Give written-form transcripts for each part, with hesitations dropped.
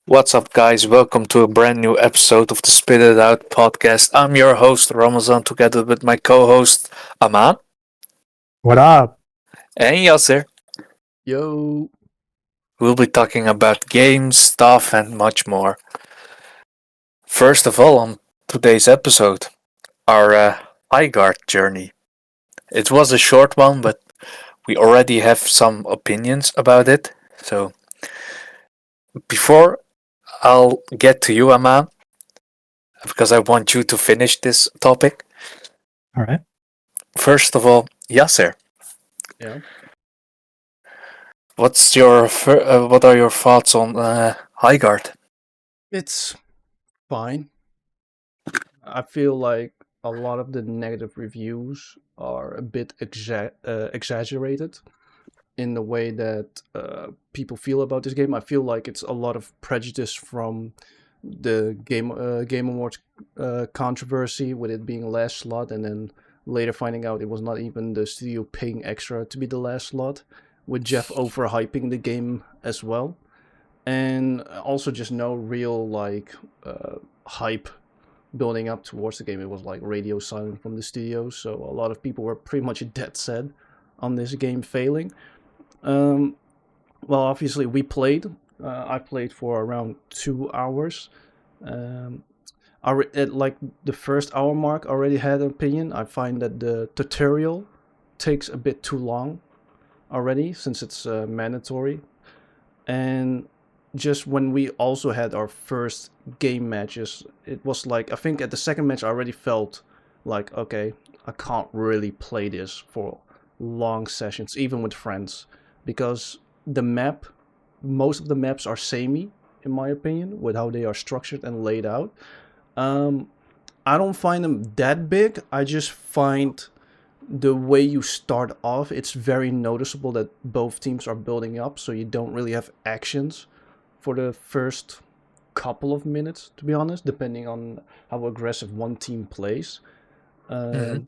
What's up, guys? Welcome to a brand new episode of the Spit It Out podcast. I'm your host, Ramazan, together with my co host, Aman What up? and Yasser. Yo, We'll be talking about games, stuff, and much more. First of all, on today's episode, our Highguard journey. It was a short one, but we already have some opinions about it. So, before I'll get to you, Aman, because I want you to finish this topic. All right. First of all, Yasser, yeah. what are your thoughts on Highguard? It's fine. I feel like a lot of the negative reviews are a bit exaggerated in the way that people feel about this game. I feel like it's a lot of prejudice from the Game Awards controversy with it being last slot, and then later finding out it was not even the studio paying extra to be the last slot, with Jeff overhyping the game as well, and also just no real hype building up towards the game. It was like radio silent from the studio, so a lot of people were pretty much dead set on this game failing. Well, obviously we played. I played for around 2 hours. At like the first hour mark, I already had an opinion. I find that the tutorial takes a bit too long already, since it's mandatory. And just when we also had our first game matches, it was like, I think at the second match I already felt like, okay, I can't really play this for long sessions, even with friends, because most of the maps are samey, in my opinion, with how they are structured and laid out. I don't find them that big. I just find the way you start off, it's very noticeable that both teams are building up, so you don't really have actions for the first couple of minutes, to be honest, depending on how aggressive one team plays. Mhm.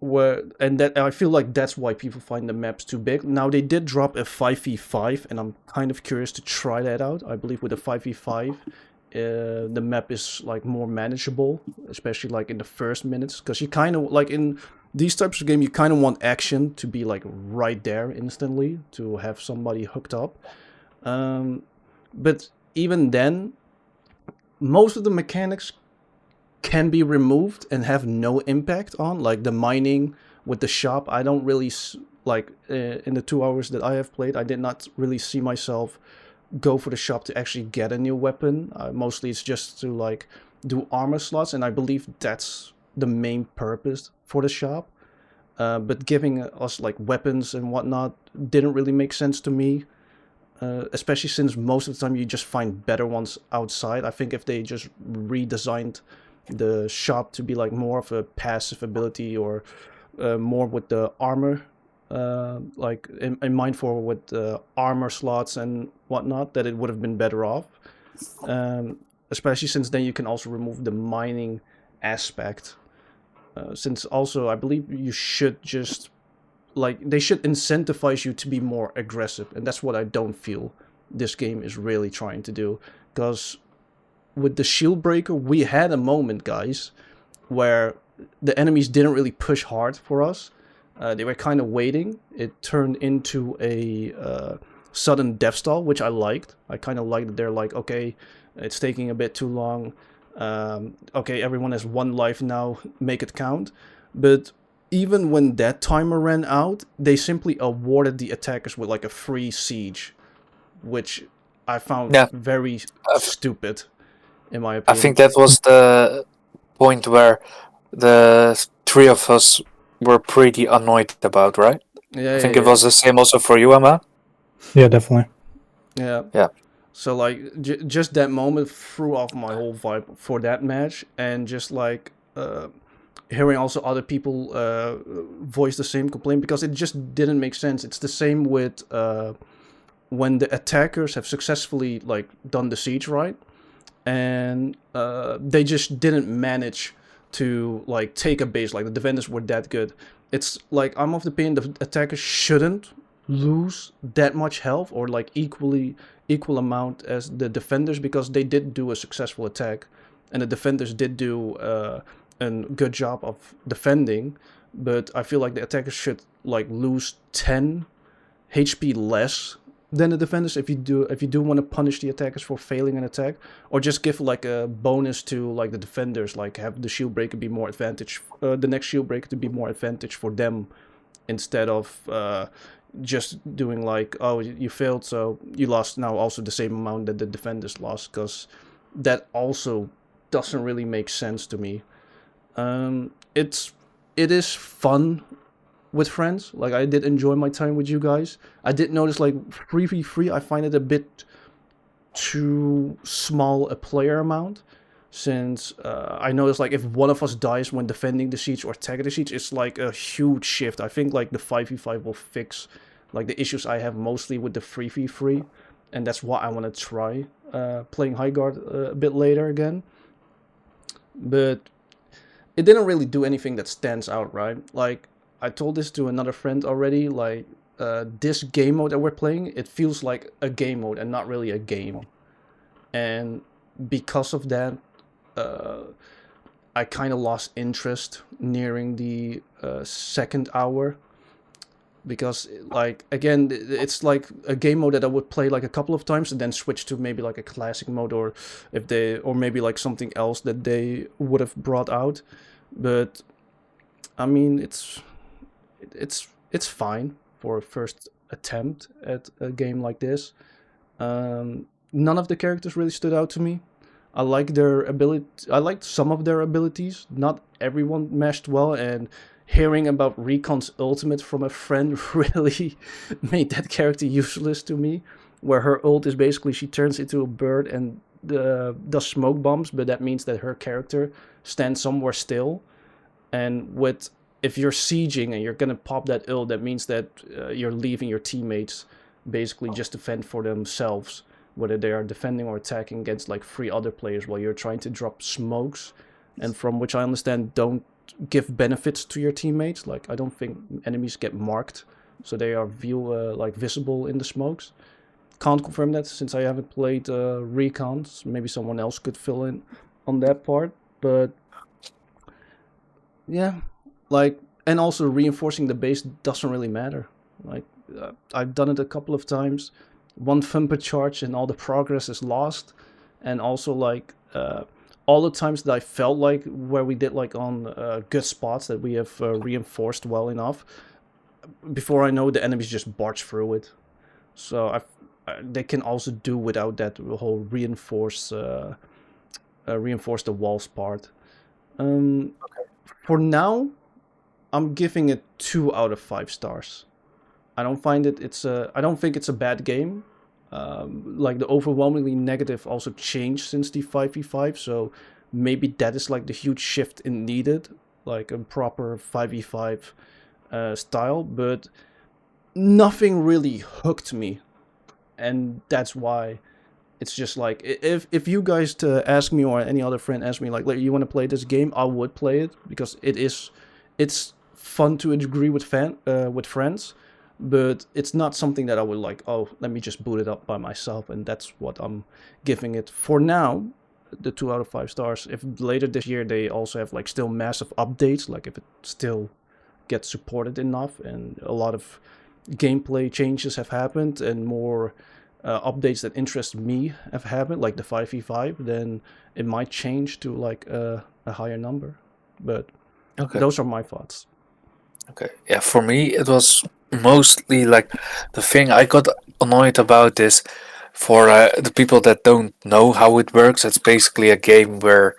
That I feel like that's why people find the maps too big. Now they did drop a 5v5, and I'm kind of curious to try that out. I believe with a 5v5, the map is like more manageable, especially like in the first minutes, because you kind of like in these types of game, you kind of want action to be like right there instantly to have somebody hooked up. But even then, most of the mechanics can be removed and have no impact on, like the mining with the shop. I don't really in the 2 hours that I have played, I did not really see myself go for the shop to actually get a new weapon. Mostly it's just to like do armor slots, and I believe that's the main purpose for the shop. But giving us like weapons and whatnot didn't really make sense to me. Especially since most of the time you just find better ones outside. I think if they just redesigned the shop to be like more of a passive ability, or more with the armor, like in mind for with the armor slots and whatnot, that it would have been better off. Especially since then you can also remove the mining aspect. Since also I believe you should just like they should incentivize you to be more aggressive, and that's what I don't feel this game is really trying to do. Because with the shield breaker, we had a moment, guys, where the enemies didn't really push hard for us. They were kind of waiting. It turned into a sudden death stall, which I liked. I kind of liked that they're like, okay, it's taking a bit too long. Okay, everyone has one life now, make it count. But even when that timer ran out, they simply awarded the attackers with like a free siege, which I found Yeah, very I stupid, in my I think opinion. that was the point where the three of us were pretty annoyed about, right? Yeah, I yeah, think it yeah, was the same also for you, Emma. Yeah, definitely. yeah. Yeah. So like, just that moment threw off my whole vibe for that match, and just like hearing also other people voice the same complaint, because it just didn't make sense. It's the same with when the attackers have successfully like done the siege, right, and they just didn't manage to like take a base. Like the defenders were that good. It's like I'm of the opinion the attackers shouldn't lose that much health, or like equal amount as the defenders, because they did do a successful attack, and the defenders did do a good job of defending. But I feel like the attackers should like lose 10 HP less than the defenders if you do want to punish the attackers for failing an attack, or just give like a bonus to like the defenders, like have the shield breaker be more advantage, the next shield breaker to be more advantage for them, instead of just doing like, oh, you failed, so you lost now also the same amount that the defenders lost, because that also doesn't really make sense to me. It is fun with friends. Like, I did enjoy my time with you guys. I did notice like 3v3, I find it a bit too small a player amount, since I noticed like if one of us dies when defending the siege or attacking the siege, it's like a huge shift. I think like the 5v5 will fix like the issues I have mostly with the 3v3, and that's what I want to try playing Highguard a bit later again. But it didn't really do anything that stands out, right? Like, I told this to another friend already, like, this game mode that we're playing, it feels like a game mode and not really a game. And because of that, I kind of lost interest nearing the second hour. Because, like, again, it's like a game mode that I would play like a couple of times and then switch to maybe like a classic mode, or maybe like something else that they would have brought out. But I mean, it's fine for a first attempt at a game like this. None of the characters really stood out to me. I like their ability. I liked some of their abilities. Not everyone meshed well, and hearing about Recon's ultimate from a friend really made that character useless to me. Where her ult is basically she turns into a bird and does smoke bombs, but that means that her character stands somewhere still. And if you're sieging and you're gonna pop that ult, that means that you're leaving your teammates basically just to fend for themselves, whether they are defending or attacking against like 3 other players while you're trying to drop smokes, and from which I understand don't give benefits to your teammates. Like, I don't think enemies get marked, so they are like visible in the smokes. Can't confirm that since I haven't played Recons. Maybe someone else could fill in on that part, but yeah, like, and also reinforcing the base doesn't really matter. Like, I've done it a couple of times. One thumper charge and all the progress is lost, and also like all the times that I felt like where we did like on good spots that we have reinforced well enough, before I know the enemies just barge through it. So they can also do without that whole reinforce the walls part. For now, I'm giving it 2 out of 5 stars. I don't think it's a bad game. Like, the overwhelmingly negative also changed since the 5v5, so maybe that is like the huge shift in needed, like a proper 5v5 style, but nothing really hooked me, and that's why it's just like, if you guys to ask me, or any other friend ask me like you want to play this game, I would play it, because it's fun to agree with friends. But it's not something that I would like, oh, let me just boot it up by myself, and that's what I'm giving it for now, the 2 out of 5 stars. If later this year they also have like still massive updates, like if it still gets supported enough and a lot of gameplay changes have happened and more updates that interest me have happened, like the 5v5, then it might change to like a higher number. But Okay. those are my thoughts. Okay. Yeah, for me it was mostly like the thing I got annoyed about is for the people that don't know how it works. It's basically a game where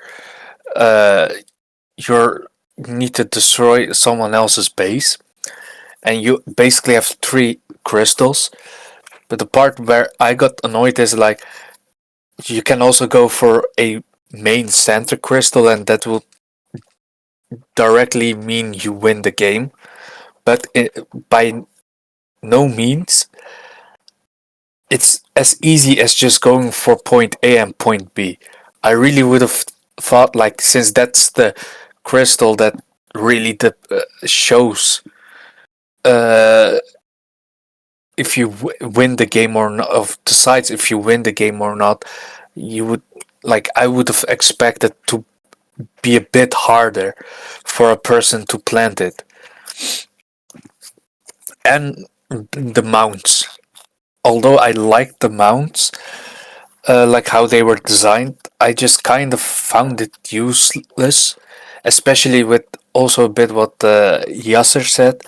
you need to destroy someone else's base, and you basically have 3 crystals. But the part where I got annoyed is like you can also go for a main center crystal, and that will directly mean you win the game. But by no means it's as easy as just going for point A and point B. I really would have thought, like, since that's the crystal that really shows if you win the game or not, of decides if you win the game or not, you would like I would have expected to be a bit harder for a person to plant it. And the mounts. Although I liked the mounts, like how they were designed, I just kind of found it useless, especially with also a bit what Yasser said.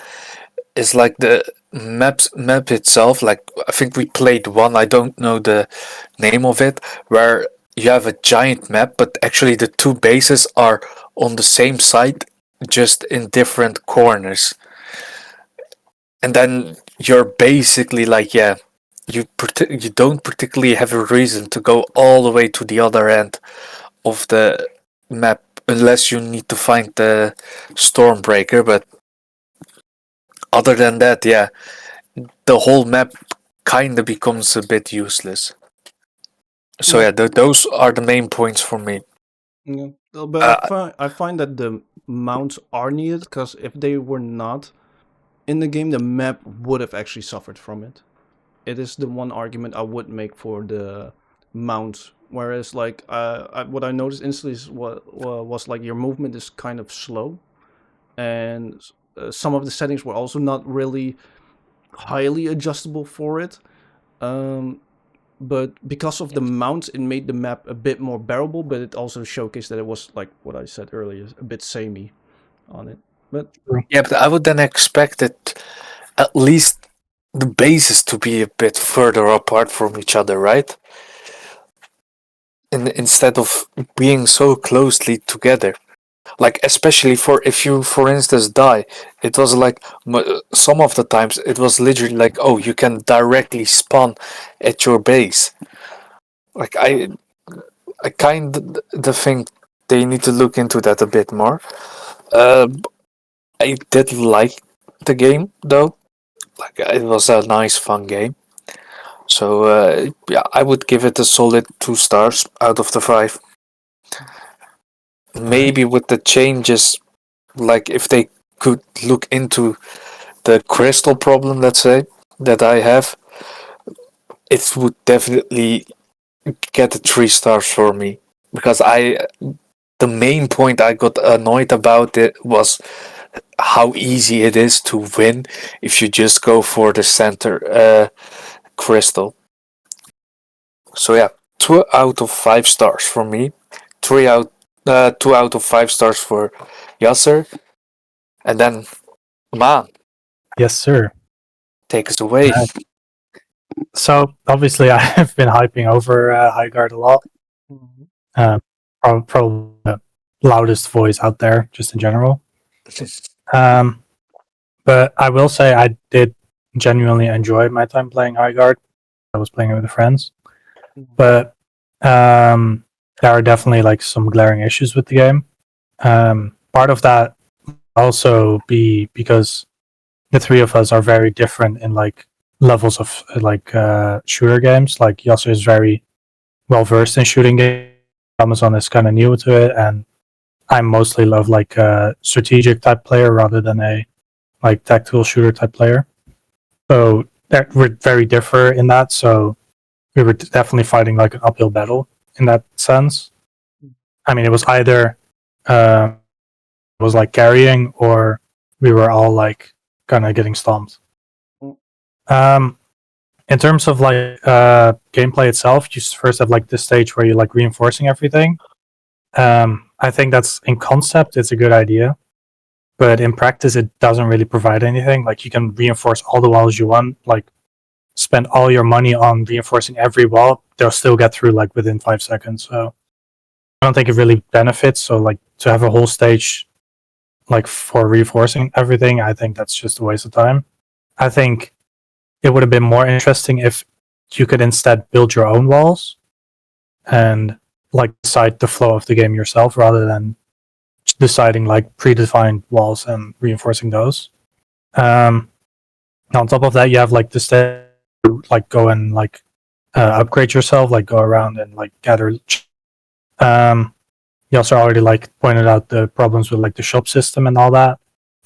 Is like the map itself. Like I think we played one. I don't know the name of it, where you have a giant map, but actually the two bases are on the same side, just in different corners. And then you're basically like, yeah, you don't particularly have a reason to go all the way to the other end of the map unless you need to find the Stormbreaker. But other than that, yeah, the whole map kind of becomes a bit useless. So yeah, those are the main points for me. Yeah. But I find that the mounts are needed, because if they were not in the game, the map would have actually suffered from it. It is the one argument I would make for the mounts. Whereas, like, what I noticed instantly was like your movement is kind of slow, and some of the settings were also not really highly adjustable for it. But because of the mounts, it made the map a bit more bearable, but it also showcased that it was, like what I said earlier, a bit samey on it. But Yeah, but I would then expect it at least the bases to be a bit further apart from each other, right? Instead of being so closely together. Like especially for if you, for instance, die, it was like some of the times it was literally like, oh, you can directly spawn at your base. Like I kind of think they need to look into that a bit more. Uh, I did like the game though. Like it was a nice, fun game. So yeah, I would give it a solid 2 stars out of the 5. Maybe with the changes, like if they could look into the crystal problem, let's say, that I have, it would definitely get a 3 stars for me. Because the main point I got annoyed about it was how easy it is to win if you just go for the center crystal. So yeah, 2 out of 5 stars for me. 2 out of 5 stars for Yasser. And then, man, Yes, sir. take us away. So obviously, I've been hyping over Highguard a lot. Probably the loudest voice out there, just in general. But I will say I did genuinely enjoy my time playing Highguard. I was playing it with friends, but there are definitely like some glaring issues with the game. Part of that also be because the three of us are very different in like levels of like shooter games. Like Yasser is very well versed in shooting games. Amazon is kind of new to it, and I mostly love like a strategic type player rather than a like tactical shooter type player. So that we're very different in that. So we were definitely fighting like an uphill battle in that sense. I mean, it was either it was like carrying, or we were all like kind of getting stomped. In terms of like gameplay itself, you first have like this stage where you're like reinforcing everything. I think that's in concept, it's a good idea, but in practice, it doesn't really provide anything. Like you can reinforce all the walls you want, like spend all your money on reinforcing every wall, they'll still get through like within 5 seconds. So I don't think it really benefits. So like to have a whole stage like for reinforcing everything, I think that's just a waste of time. I think it would have been more interesting if you could instead build your own walls and like decide the flow of the game yourself rather than deciding like predefined walls and reinforcing those. On top of that, you have like the step like go and like upgrade yourself, like go around and like gather. You also already like pointed out the problems with like the shop system and all that.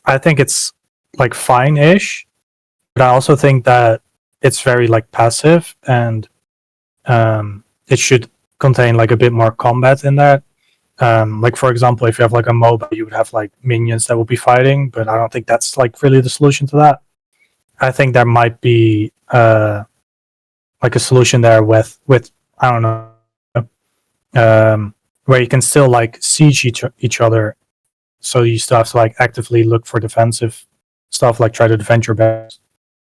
I think it's like fine-ish, but I also think that it's very like passive, and it should contain like a bit more combat in that. Like for example, if you have like a MOBA, you would have like minions that will be fighting, but I don't think that's like really the solution to that. I think there might be like a solution there with I don't know, where you can still like siege each other, so you still have to like actively look for defensive stuff, like try to defend your base.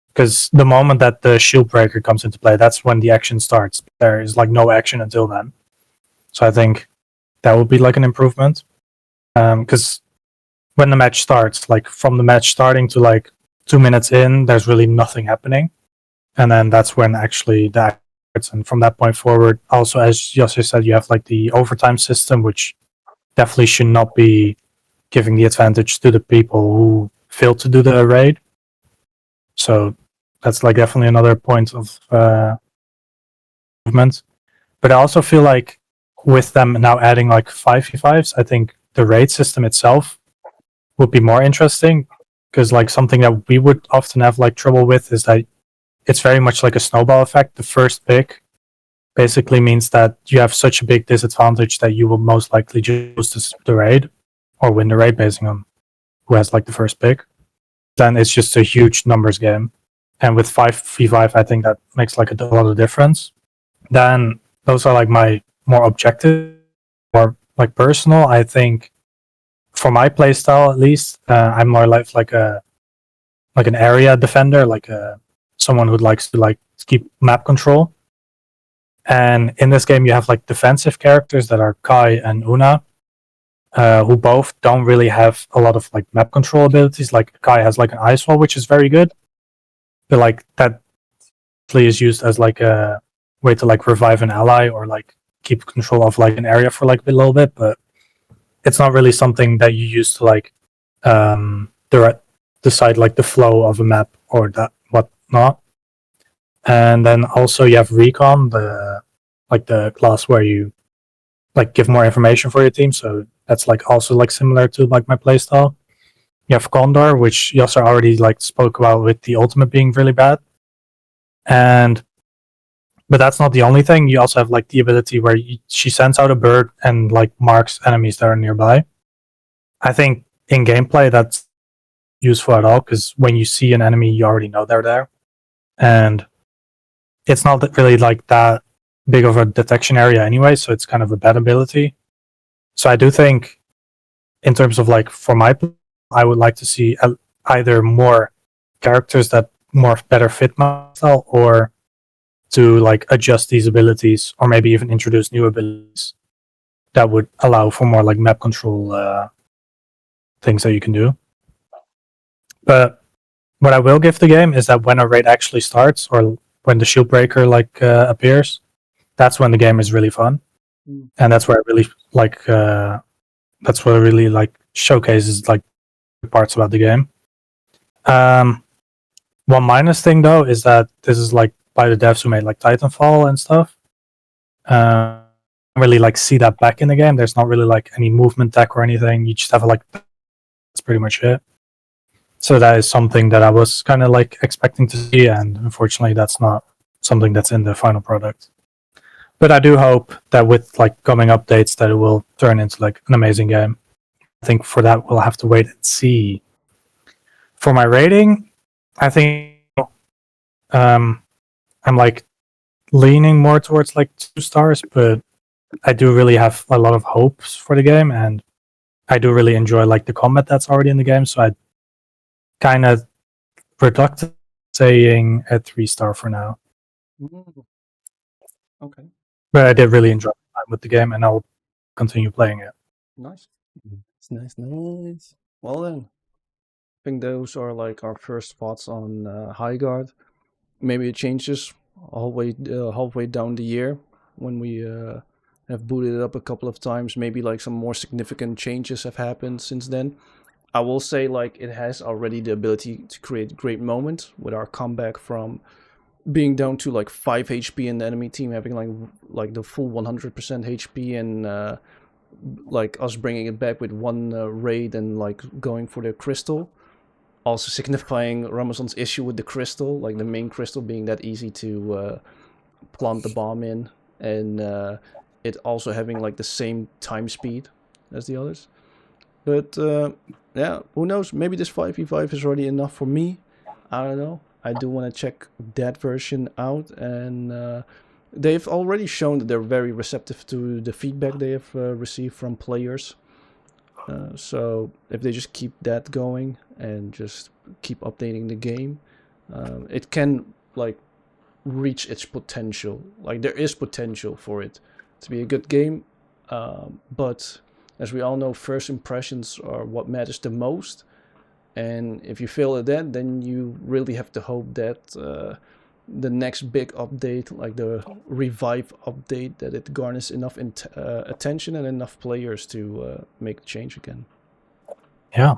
Because the moment that the shield breaker comes into play, that's when the action starts. There is like no action until then. So I think that would be like an improvement. Because when the match starts, like from the match starting to like 2 minutes in, there's really nothing happening. And then that's when actually the action starts. And from that point forward, also as Josje said, you have like the overtime system, which definitely should not be giving the advantage to the people who failed to do the raid. So that's like definitely another point of movement. But I also feel like with them now adding like 5v5s, I think the raid system itself would be more interesting, because like something that we would often have like trouble with is that it's very much like a snowball effect. The first pick basically means that you have such a big disadvantage that you will most likely just lose the raid or win the raid based on who has like the first pick. Then it's just a huge numbers game. And with 5v5, I think that makes like a lot of difference. Then those are like my more objective, more like personal. I think for my playstyle, at least, I'm more like an area defender, like someone who likes to like keep map control. And in this game, you have like defensive characters that are Kai and Una, who both don't really have a lot of like map control abilities. Like Kai has like an ice wall, which is very good, but like that is used as like a way to like revive an ally or like keep control of like an area for like a little bit, but it's not really something that you use to like decide like the flow of a map or that whatnot. And then also you have Recon, the class where you like give more information for your team. So that's like also like similar to like my playstyle. You have Condor, which Yasser already like spoke about with the ultimate being really bad. But that's not the only thing. You also have like the ability where she sends out a bird and like marks enemies that are nearby. I think in gameplay that's useful at all, because when you see an enemy, you already know they're there, and it's not really like that big of a detection area anyway. So it's kind of a bad ability. So I do think, in terms of like for my, I would like to see either more characters that more better fit my style, or to like adjust these abilities, or maybe even introduce new abilities that would allow for more like map control things that you can do. But what I will give the game is that when a raid actually starts, or when the shield breaker like appears, that's when the game is really fun. And that's where I really like that's what really like showcases like parts about the game. One minus thing though is that this is like by the devs who made like Titanfall and stuff. I don't really like see that back in the game. There's not really like any movement tech or anything. You just have like, that's pretty much it. So that is something that I was kind of like expecting to see, and unfortunately that's not something that's in the final product. But I do hope that with like coming updates that it will turn into like an amazing game. I think for that we'll have to wait and see. For my rating, I think I'm like leaning more towards like 2 stars, but I do really have a lot of hopes for the game, and I do really enjoy like the combat that's already in the game. So I kind of reluctant saying a 3-star for now. Okay. But I did really enjoy time with the game, and I'll continue playing it. Nice. It's nice. Well then, I think those are like our first thoughts on Highguard. Maybe it changes halfway down the year when we have booted it up a couple of times. Maybe like some more significant changes have happened since then. I will say like it has already the ability to create great moments with our comeback from being down to like 5 HP in the enemy team, having like the full 100% HP, and like us bringing it back with 1 raid and like going for the crystal. also signifying Ramazan's issue with the crystal, like the main crystal being that easy to plant the bomb in, and it also having like the same time speed as the others. But yeah, who knows? Maybe this 5v5 is already enough for me. I don't know. I do want to check that version out, and they've already shown that they're very receptive to the feedback they have received from players. So if they just keep that going and just keep updating the game, it can like reach its potential. Like there is potential for it to be a good game, but as we all know, first impressions are what matters the most. And if you fail at that, then you really have to hope that the next big update, like the Revive update, that it garners enough attention and enough players to make the change again. Yeah.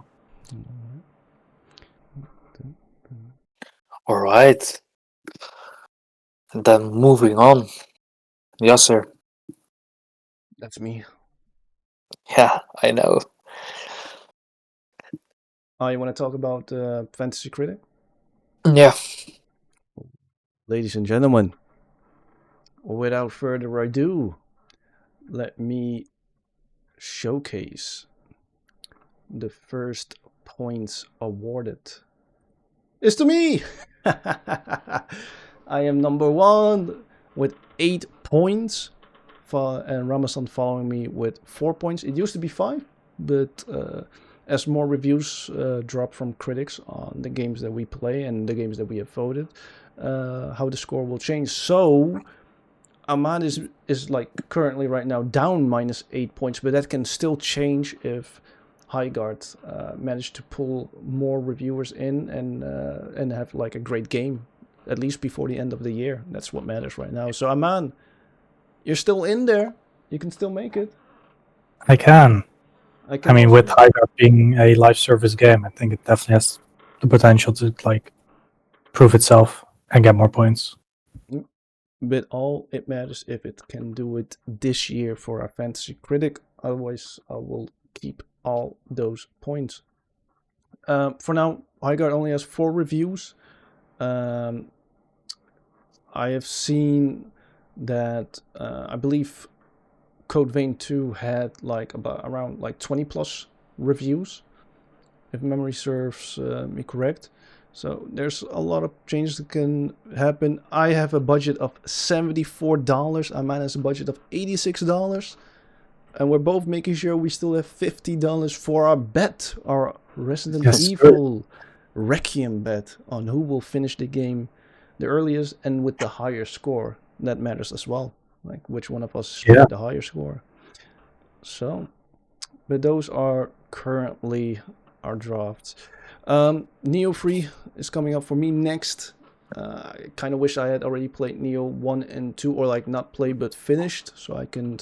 All right. And then moving on. Yasser. That's me. Yeah, I know. You want to talk about Fantasy Critic? Yeah. Ladies and gentlemen, without further ado, let me showcase the first points awarded. It's to me! I am number 1 with 8 points, and Ramazan following me with 4 points. It used to be 5, but as more reviews drop from critics on the games that we play and the games that we have voted, how the score will change. So Ahmad is like currently right now down minus 8 points, but that can still change if Highguard managed to pull more reviewers in and have like a great game, at least before the end of the year. That's what matters right now. So Ahmad, you're still in there. You can still make it. I can. I mean, also... with Highguard being a live service game, I think it definitely has the potential to like prove itself and get more points. But all it matters if it can do it this year for our Fantasy Critic. Otherwise, I will keep all those points. For now, Highguard only has 4 reviews. I have seen that I believe Code Vein 2 had like around like 20 plus reviews, if memory serves me correct. So there's a lot of changes that can happen. I have a budget of $74. Ahmad has a budget of $86. And we're both making sure we still have $50 for our bet, our Resident Evil Requiem bet on who will finish the game the earliest and with the higher score. That matters as well, like which one of us scored the higher score. So, but those are currently our drafts. Neo 3 is coming up for me next. I kind of wish I had already played Neo 1 and 2, or like not played but finished, so I can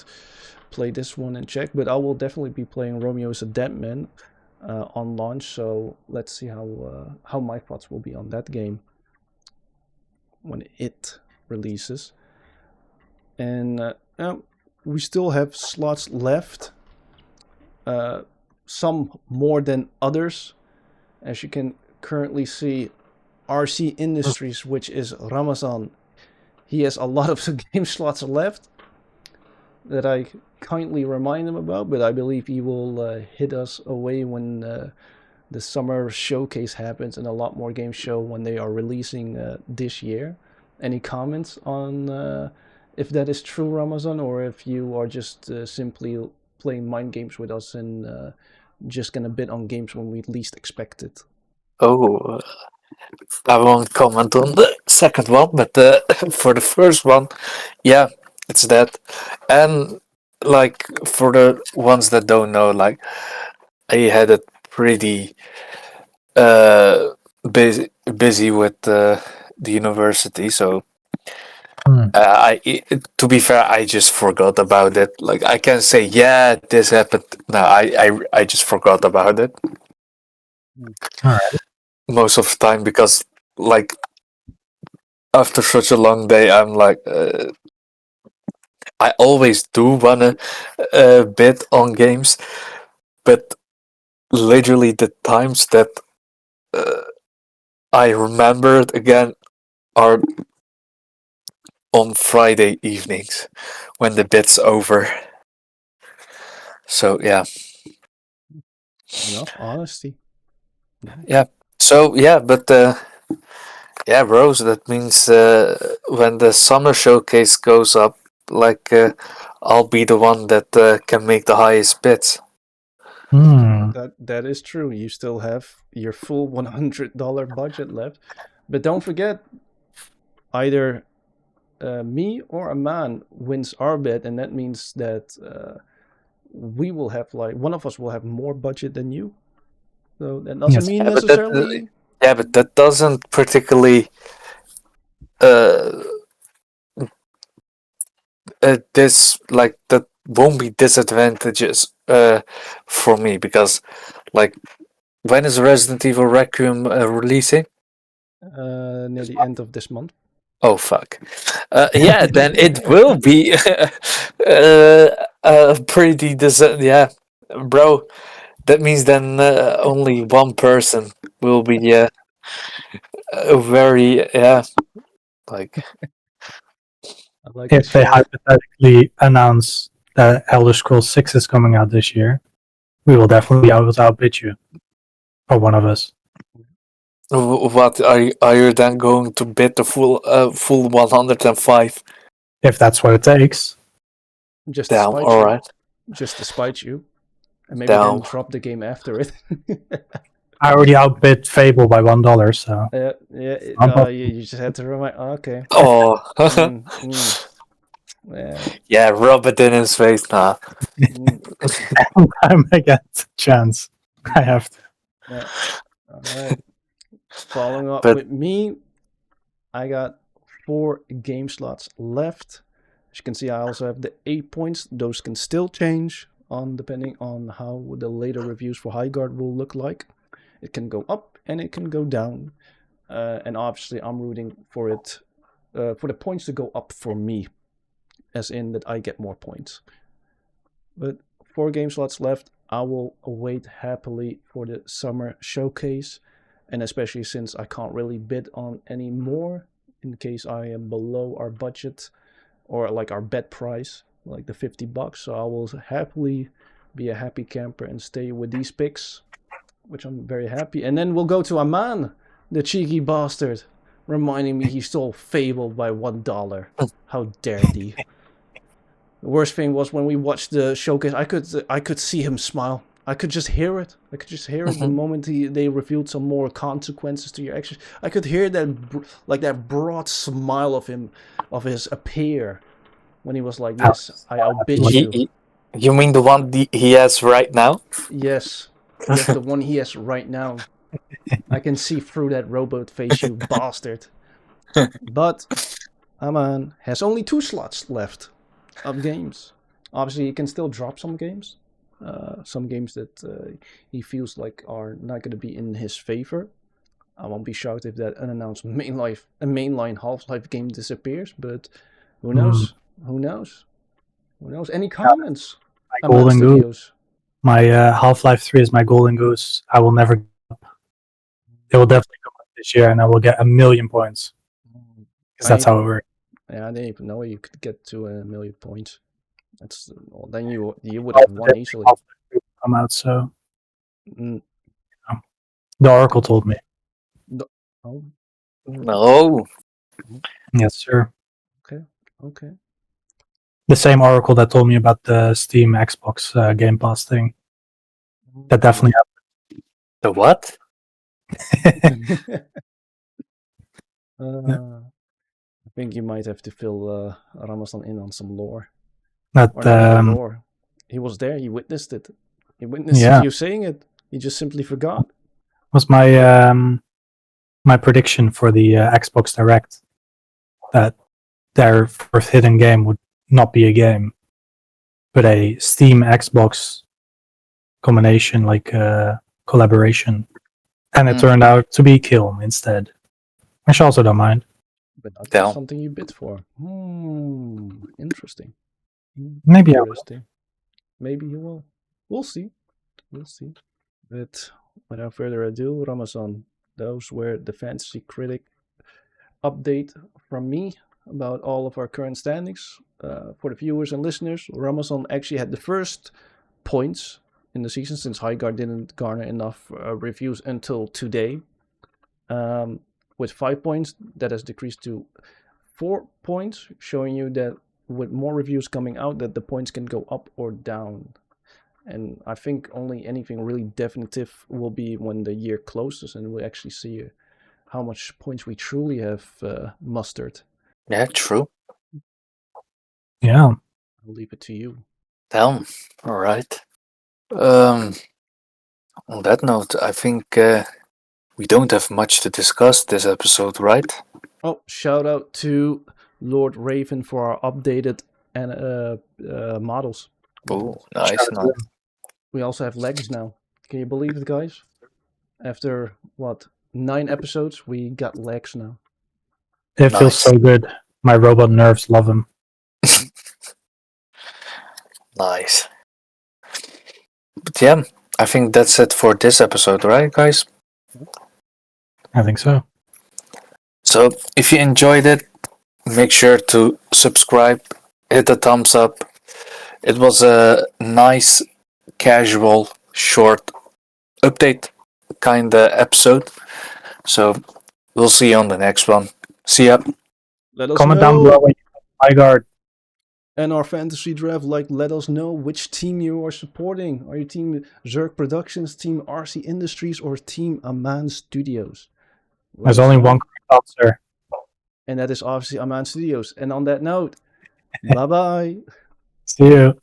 play this one and check. But I will definitely be playing Romeo is a Dead Man on launch, so let's see how my thoughts will be on that game when it releases. And we still have slots left, some more than others. As you can currently see, RC Industries, which is Ramazan, he has a lot of game slots left that I kindly remind him about, but I believe he will hit us away when the summer showcase happens and a lot more games show when they are releasing this year. Any comments on if that is true, Ramazan, or if you are just simply playing mind games with us and just gonna bid on games when we least expect it? Oh, I won't comment on the second one, but for the first one, yeah, it's that. And like for the ones that don't know, like I had it pretty busy with the university, so to be fair, I just forgot about it. Like I can say, yeah, this happened. No, I just forgot about it. All right. Most of the time, because like after such a long day, I'm like, I always do wanna bid on games, but literally the times that I remembered again are on Friday evenings when the bit's over. So yeah. Enough honesty. Yeah. So yeah, but yeah, Rose. That means when the summer showcase goes up, like I'll be the one that can make the highest bids. Hmm. That is true. You still have your full $100 budget left, but don't forget, either me or a man wins our bet, and that means that we will have like one of us will have more budget than you. So that doesn't Yes. mean Yeah, necessarily. but that doesn't particularly uh, this like that won't be disadvantages for me because like when is Resident Evil Requiem releasing? Near the end of this month. Oh fuck. Yeah, then it will be pretty yeah, bro. That means then only one person will be very like I like If this they shot. hypothetically announce that Elder Scrolls 6 is coming out this year, we will definitely be able to outbid you. Or one of us. what are you then going to bid the full 105 If that's what it takes. Just to down? spite All you. right, Just to spite you. And maybe down. then drop the game after it. I already outbid Fable by $1, so You just had to remind. Okay. Oh, Yeah. yeah, rub it in his face now. mm, time I get a chance, I have to. yeah. All right. Following up But with me, I got 4 game slots left. As you can see, I also have the 8 points. Those can still change on depending on how the later reviews for Highguard will look like. It can go up and it can go down. And obviously, I'm rooting for it, for the points to go up for me, as in that I get more points. But 4 game slots left. I will wait happily for the summer showcase, and especially since I can't really bid on any more in case I am below our budget or like our bet price, like the $50. So I will happily be a happy camper and stay with these picks, which I'm very happy. And then we'll go to Aman, the cheeky bastard, reminding me he stole Fable by $1. How dare thee! The worst thing was when we watched the showcase, I could see him smile. I could just hear it. I could just hear it the moment they revealed some more consequences to your actions. I could hear that broad smile of him, of his appear, when he was like, "Yes, I outbid you." you mean the one he has right now? Yes, the one he has right now. I can see through that robot face, you bastard. But Aman has only 2 slots left of games. Obviously, he can still drop some games that he feels like are not going to be in his favor. I won't be shocked if that unannounced mainline Half-Life game disappears, but who knows? Who knows? Who knows? Any comments? My Aman golden goose. Studios. My Half-Life 3 is my golden goose. I will never give up. It will definitely come out this year, and I will get 1,000,000 points. Because that's how it works. Yeah, I didn't even know you could get to 1,000,000 points. That's well, then you would have won easily. Come out, so Mm. the Oracle told me. Oh, No. Yes, sir. okay. The same Oracle that told me about the Steam Xbox Game Pass thing. That definitely The what? happened. I think you might have to fill Ramazan in on some lore. That Or not even lore. He was there, he witnessed it. He witnessed you saying it. He just simply forgot. was my my prediction for the Xbox Direct, that their first hidden game would not be a game, but a Steam Xbox combination, like collaboration, and it turned out to be Kiln instead, which I also don't mind. But not Down. something you bid for. Interesting. Maybe I will. Interesting. Maybe you will. We'll see. We'll see. But without further ado, Ramazan, those were the Fantasy Critic update from me about all of our current standings. For the viewers and listeners, Ramazan actually had the first points in the season since Highguard didn't garner enough reviews until today. With 5 points, that has decreased to 4 points, showing you that with more reviews coming out, that the points can go up or down. And I think only anything really definitive will be when the year closes and we actually see how much points we truly have mustered. Yeah, true. Yeah. I'll leave it to you. Damn. All right. On that note, I think we don't have much to discuss this episode, right? Oh, shout out to Lord Raven for our updated models. Oh, nice, Shout out to nice. them. We also have legs now. Can you believe it, guys? After, 9 episodes, we got legs now. It feels Nice. so good. My robot nerves love him. Nice. But yeah, I think that's it for this episode, right, guys? I think so. So, if you enjoyed it, make sure to subscribe, hit the thumbs up. It was a nice, casual, short update kind of episode. So, we'll see you on the next one. See ya. Let us Comment know. down below when you Highguard. And our fantasy draft, let us know which team you are supporting. Are you team Zerg Productions, team RC Industries, or team Aman Studios? Let There's us only know. one correct answer. And that is obviously Aman Studios. And on that note, bye-bye. See you.